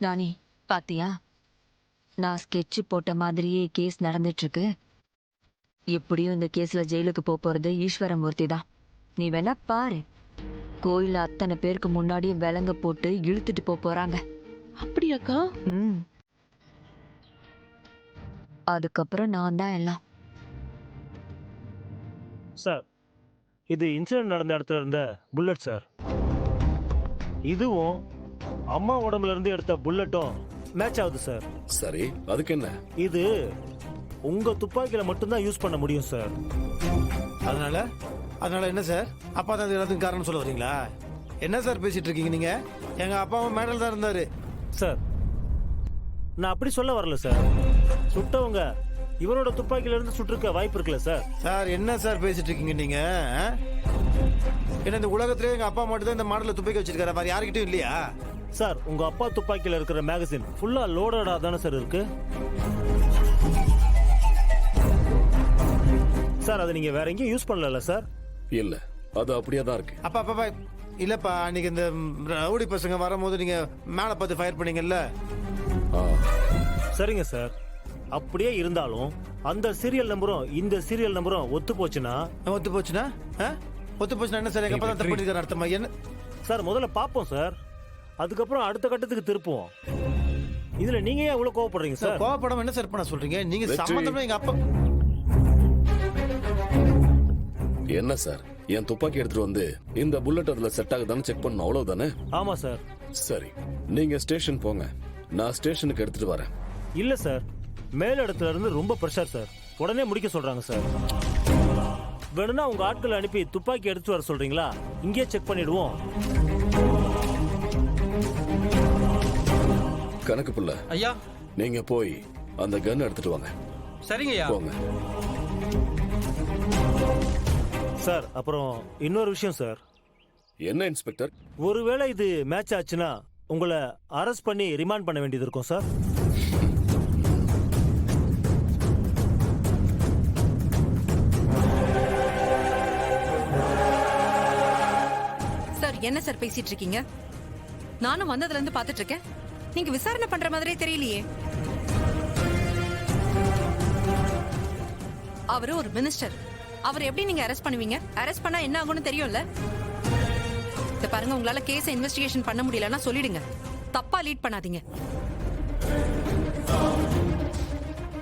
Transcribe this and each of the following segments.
ராணி பாத்தியா, நான் ஸ்கெட்ச் போட்ட மாதிரியே கேஸ் நடந்துட்டு இருக்கு. எப்படியும் இந்த கேஸ்ல ஜெயிலுக்கு போறது ஈஸ்வரமூர்த்தி தான். நீ வேணா பாரு, கோயில அத்தனை பேருக்கு முன்னாடி விலங்க போட்டு இழுத்துட்டு போறாங்க. அப்படியாக்கா? அதுக்கப்புறம் நான் தான் எல்லாம். சார், இது இன்சிடென்ட் நடந்த இடத்துல இருந்த புல்லட் சார். இதுவும் அம்மா உடம்புல இருந்து எடுத்த புல்லட்டும் மேட்ச் ஆகுது சார். சரி, அதுக்கு என்ன? இது உங்க துப்பாக்கியில மட்டும்தான் யூஸ் பண்ண முடியும் சார். அதனால என்ன சார்? அப்பா தான் எல்லாத்துக்கும் காரணம் சொல்ல வரீங்களா? என்ன சார் பேசிட்டு இருக்கீங்க நீங்க? எங்க அப்பாவும் மேடல் தான் இருந்தாரு சார். நான் அப்படி சொல்ல வரல சார். சுட்டவங்க இவரோட துப்பாக்கியில இருந்து சுட்டிருக்க வாய்ப்பு இருக்குல்ல சார். சார் என்ன சார் பேசிட்டு இருக்கீங்க நீங்க? என்ன இந்த உலகத்திலே எங்க அப்பா மட்டும் தான் இந்த மாடல துப்பாக்கி வச்சிருக்காரு, வேற யாருக்கிட்டும் இல்லையா? சார், உங்க அப்பா துப்பாக்கியில இருக்கிற மேகசின் ஃபுல்லா லோடடா தானே சார் இருக்கு. சார், அதை நீங்க வேற எங்கேயும் யூஸ் பண்ணல சார்? இல்ல, அது அப்படியே தான் இருக்கு. அப்பா இல்லப்பா, அன்னைக்கு இந்த ரவுடி பசங்க வரும்போது நீங்க மேல பார்த்து ஃபயர் பண்ணீங்கல்ல. சரிங்க சார், அப்படியே இருந்தாலும் அந்த சீரியல் நம்பரும் இந்த சீரியல் நம்பரும் ஒத்து போச்சுன்னா என்ன சார்? எங்க அப்பா தான் தப்பு பண்ணிருக்காரு அர்த்தமா? என்ன சார், முதல்ல பார்ப்போம் சார், அதுக்கப்புறம் அடுத்த கட்டத்துக்கு திருப்புவோம். இதுல நீங்க ஏன் இவ்வளவு கோவப்படுறீங்க சார்? கோவப்படாம என்ன சார் பண்ண சொல்றீங்க நீங்க? சம்பந்தமா எங்க அப்பா என்ன சார், என் துப்பாக்கி எடுத்துட்டு வந்து இந்த புல்லட் அதுல செட் ஆகுதான்னு செக் பண்ணணும், அவ்வளவுதானே? ஆமா சார். சரி, நீங்க ஸ்டேஷன் போங்க, நான் ஸ்டேஷனுக்கு எடுத்துட்டு வரேன். இல்ல சார், மேல் இடத்துல இருந்து ரொம்ப பிரஷர் சார், உடனே முடிக்க சொல்றாங்க சார். வேணும்னா உங்க ஆட்களை அனுப்பி துப்பாக்கி எடுத்து வர சொல்றீங்களா? இங்கே செக் பண்ணிடுவோம். கணக்கு புள்ள ஐயா, நீங்க போய் அந்த கன் எடுத்துட்டு வாங்க. சரிங்க ஐயா. போங்க சார். அப்புறம் இன்னொரு விஷயம் சார். என்ன இன்ஸ்பெக்டர்? ஒருவேளை இது மேட்ச் ஆச்சுன்னா உங்களை அரெஸ்ட் பண்ணி ரிமாண்ட் பண்ண வேண்டியது இருக்கும் சார். சார், என்ன சார் பேசிட்டு இருக்கீங்க? நானும் வந்ததுல இருந்து பாத்துட்டு இருக்கேன். நீங்க விசாரணை பண்ற மாதிரியே தெரியலையே. அவரு ஒரு மினிஸ்டர், அவர் எப்படி நீங்க அரெஸ்ட் பண்ணுவீங்க? அரெஸ்ட் பண்ணா என்ன ஆகும்னு தெரியும்ல. இத பாருங்க, உங்களால கேஸ இன்வெஸ்டிகேஷன் பண்ண முடியலன்னா சொல்லிடுங்க, தப்பா லீட் பண்ணாதீங்க.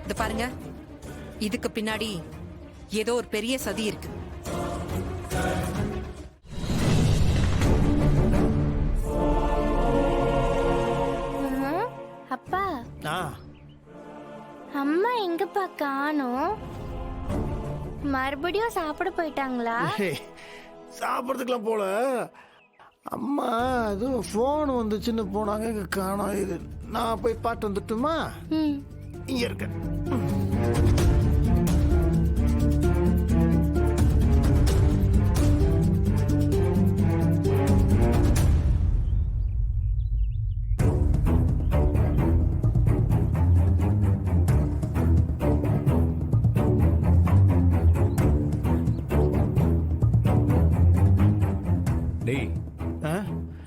இத பாருங்க, இதுக்கு பின்னாடி ஏதோ ஒரு பெரிய சதி இருக்கு. அப்பா, அம்மா எங்கப்பா காணோம்? மறுபடியும் சாப்பிட போயிட்டாங்களா? சாப்பிட்றதுக்குலாம் போல. அம்மா அதுவும் ஃபோன் வந்துச்சுன்னு போனாங்க, காணோம். இது நான் போய் பாட்டு வந்துட்டுமா? இங்க இருக்க.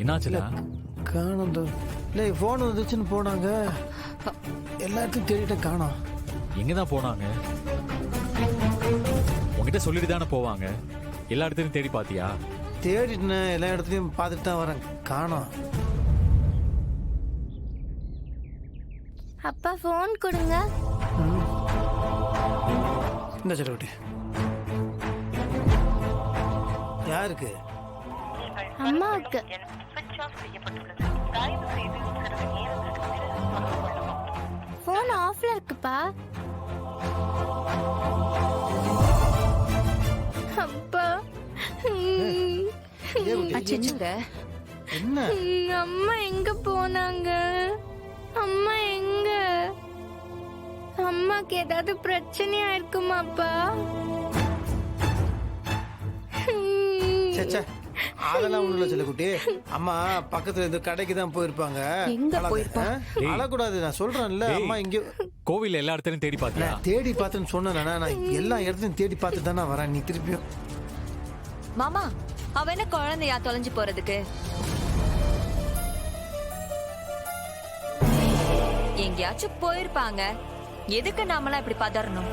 என்னாச்சுல? காணோம். இல்லை, ஃபோன் வந்துச்சுன்னு போனாங்க, எல்லா இடத்தையும் தேடிட்டேன், காணோம். எங்கதான் போனாங்க? உங்ககிட்ட சொல்லிட்டு தானே போவாங்க. எல்லா இடத்தையும் தேடி பாத்தியா? தேடிட்டேன், எல்லா இடத்துலையும் பார்த்துட்டு தான் வரேன், காணோம். அப்பா ஃபோன் கொடுங்க. இந்த செலவுட்டி யாருக்கு? அம்மாவுக்கு. ஃபோன் ஆஃப்ல இருக்குப்பா. அப்பா, என்ன? அம்மா எங்க போனாங்க? அம்மா எங்க? அம்மாக்கு ஏதாவது பிரச்சனையா இருக்குமாப்பா? அதெல்லாம் ஒண்ணுல செல்லக்குட்டி, அம்மா பக்கத்துல இந்த கடைக்கு தான் போயிருப்பாங்க. அழக்கூடாது, நான் சொல்றேன்ல. அம்மா இங்க கோவில் எல்லா இடத்துலயும் தேடி பாத்தியா? தேடி பார்த்தேன்னு சொன்னேன், நான் எல்லா இடத்துலயும் தேடி பார்த்து தானே வரேன். நீ திருப்பியும் மாமா, அவ என்ன குழந்தையா தொலைஞ்சு போறதுக்கு? எங்கேயாச்சும் போயிருப்பாங்க. எதுக்கு நாமெல்லாம் இப்படி பதறணும்?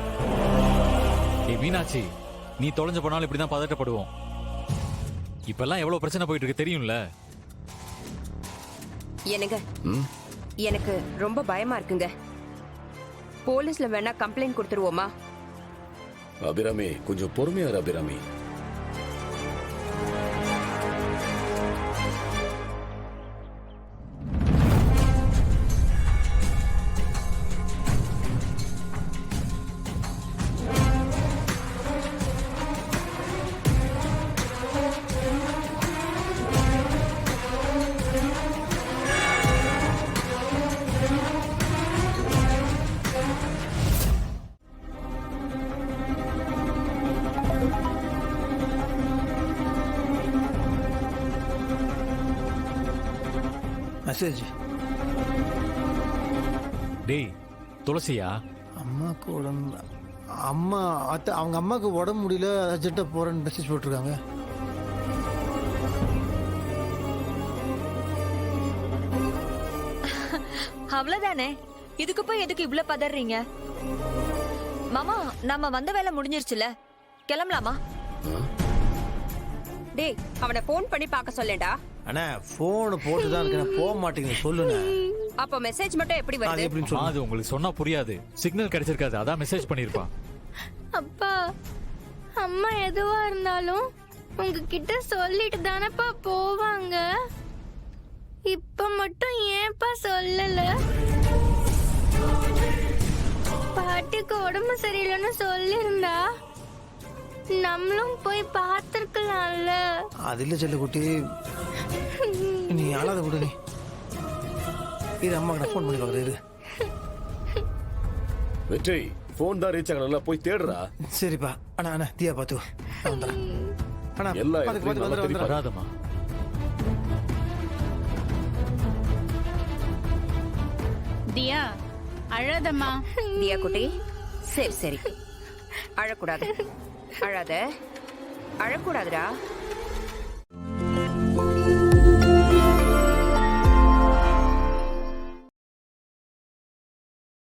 ஏய் மீனாட்சி, நீ தொலைஞ்சு போனாலும் இப்படிதான் பதட்டப்படுவோம். இப்பெல்லாம் எவ்வளவு பிரச்சனை போயிட்டு இருக்கு தெரியும்ல. எனக்கு எனக்கு ரொம்ப பயமா இருக்குங்க. போலீஸ்ல வேணா கம்ப்ளைண்ட் கொடுத்துருவோமா? அபிராமி கொஞ்சம் பொறுமையா இரு அபிராமி. மெசேஜ். டேய் துளசியா? அம்மாவுக்கு உடம்பு அம்மா அத்தை அவங்க அம்மாவுக்கு உடம்பு முடியல, அர்ஜென்ட்டாக போகிறேன்னு மெசேஜ் போட்டிருக்காங்க. அவ்வளவுதானே? இதுக்கு போய் எதுக்கு இவ்ளோ பதறீங்க? மாமா, நம்ம வந்த வேலை முடிஞ்சிருச்சுல, கிளம்பலாமா? டேய் அவனை ஃபோன் பண்ணி பார்க்க சொல்லேடா. அண்ணா ஃபோனு போட்டு தான் இருக்கேன், போக மாட்டேங்க சொல்லுங்க. அப்ப மெசேஜ் மட்டும் எப்படி அது வருது? எப்படின்னு அம்மா, சொல்லுங்க. அது உங்களுக்கு சொன்னா புரியாது. சிக்னல் கிடைச்சிருக்காது, அதான் மெசேஜ் பண்ணிருப்பான். அப்பா, அம்மா எதுவா இருந்தாலும் உங்ககிட்ட சொல்லிட்டு தானப்பா போவாங்க. இப்ப மட்டும் ஏன்பா சொல்லல? பாட்டிக்கு உடம்பு சரியில்லைன்னு சொல்லிருந்தா நம்மளும் போய் பார்த்திருக்கலாம்ல. அது இல்லை செல்லக்குட்டி, நீ அழாத விடு. நீ இது அம்மாக்கு நான் ஃபோன் பண்ணி பார்க்குறேன். இரு. வெற்றி போன் தான் ரீச் ஆகல, போய் தேடுறா. சரிப்பா. அண்ணா அண்ணா தியா பார்த்து வந்துடுறேன். அண்ணா எல்லா பார்த்து இடத்துலயும் நல்லா பார்த்து வந்துடுறேன். வராதம்மா. தியா அழாதம்மா. தியா குட்டி, சரி சரி, அழக்கூடாது. அழாத, அழக்கூடாதுடா.